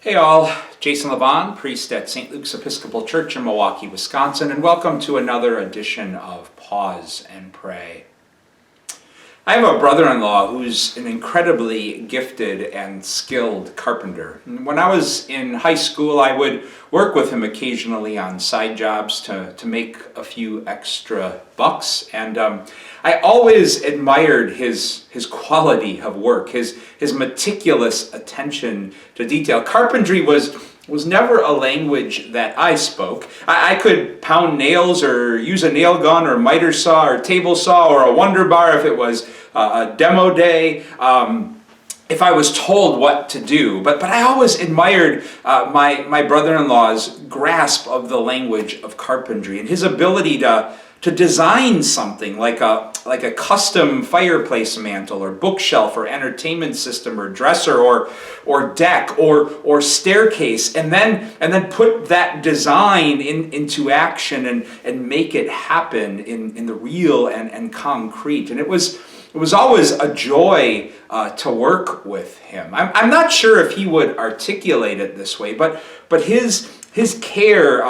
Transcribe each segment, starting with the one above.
Hey all, Jason Levon, priest at St. Luke's Episcopal Church in Milwaukee, Wisconsin, and welcome to another edition of Pause and Pray. I have a brother-in-law who's an incredibly gifted and skilled carpenter. When I was in high school, I would work with him occasionally on side jobs to make a few extra bucks, and I always admired his quality of work, his meticulous attention to detail. Carpentry was never a language that I spoke. I could pound nails or use a nail gun or miter saw or table saw or a Wonder Bar if it was a demo day, if I was told what to do. But I always admired my brother-in-law's grasp of the language of carpentry and his ability to design something like a custom fireplace mantle or bookshelf or entertainment system or dresser or deck or staircase, and then put that design into action and make it happen in the real and concrete. And it was always a joy to work with him. I'm not sure if he would articulate it this way, but his care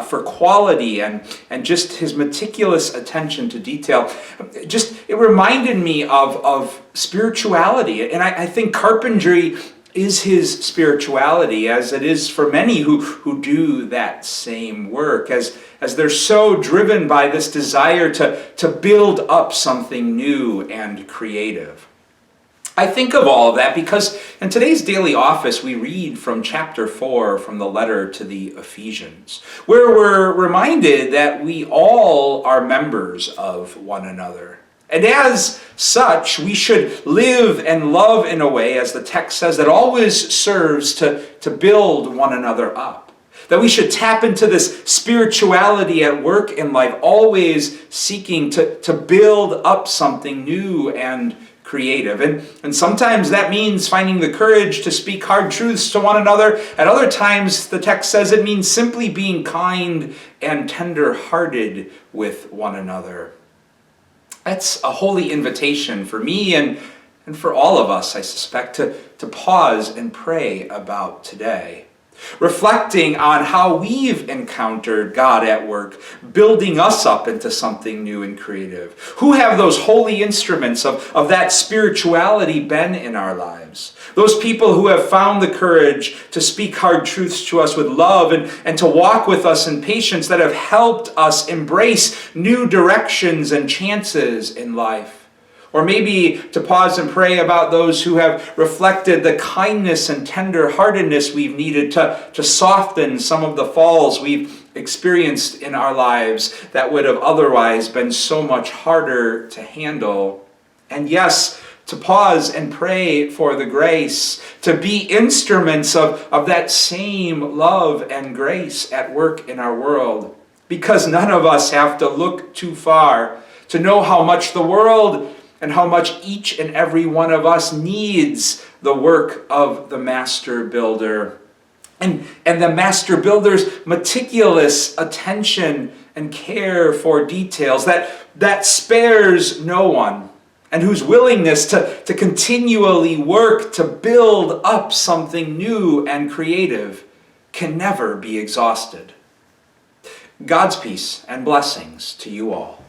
for quality and just his meticulous attention to detail, it reminded me of spirituality. And I think carpentry is his spirituality, as it is for many who do that same work, as they're so driven by this desire to build up something new and creative. I think of all of that because in today's daily office we read from chapter 4 from the letter to the Ephesians, where we're reminded that we all are members of one another. And as such, we should live and love in a way, as the text says, that always serves to build one another up. That we should tap into this spirituality at work in life, always seeking to build up something new and creative. And sometimes that means finding the courage to speak hard truths to one another. At other times, the text says it means simply being kind and tender-hearted with one another. That's a holy invitation for me and for all of us, I suspect, to pause and pray about today. Reflecting on how we've encountered God at work, building us up into something new and creative. Who have those holy instruments of that spirituality been in our lives? Those people who have found the courage to speak hard truths to us with love and to walk with us in patience, that have helped us embrace new directions and chances in life. Or maybe to pause and pray about those who have reflected the kindness and tender-heartedness we've needed to soften some of the falls we've experienced in our lives that would have otherwise been so much harder to handle. And yes, to pause and pray for the grace to be instruments of that same love and grace at work in our world. Because none of us have to look too far to know how much the world and how much each and every one of us needs the work of the master builder. And the master builder's meticulous attention and care for details that spares no one, and whose willingness to continually work to build up something new and creative can never be exhausted. God's peace and blessings to you all.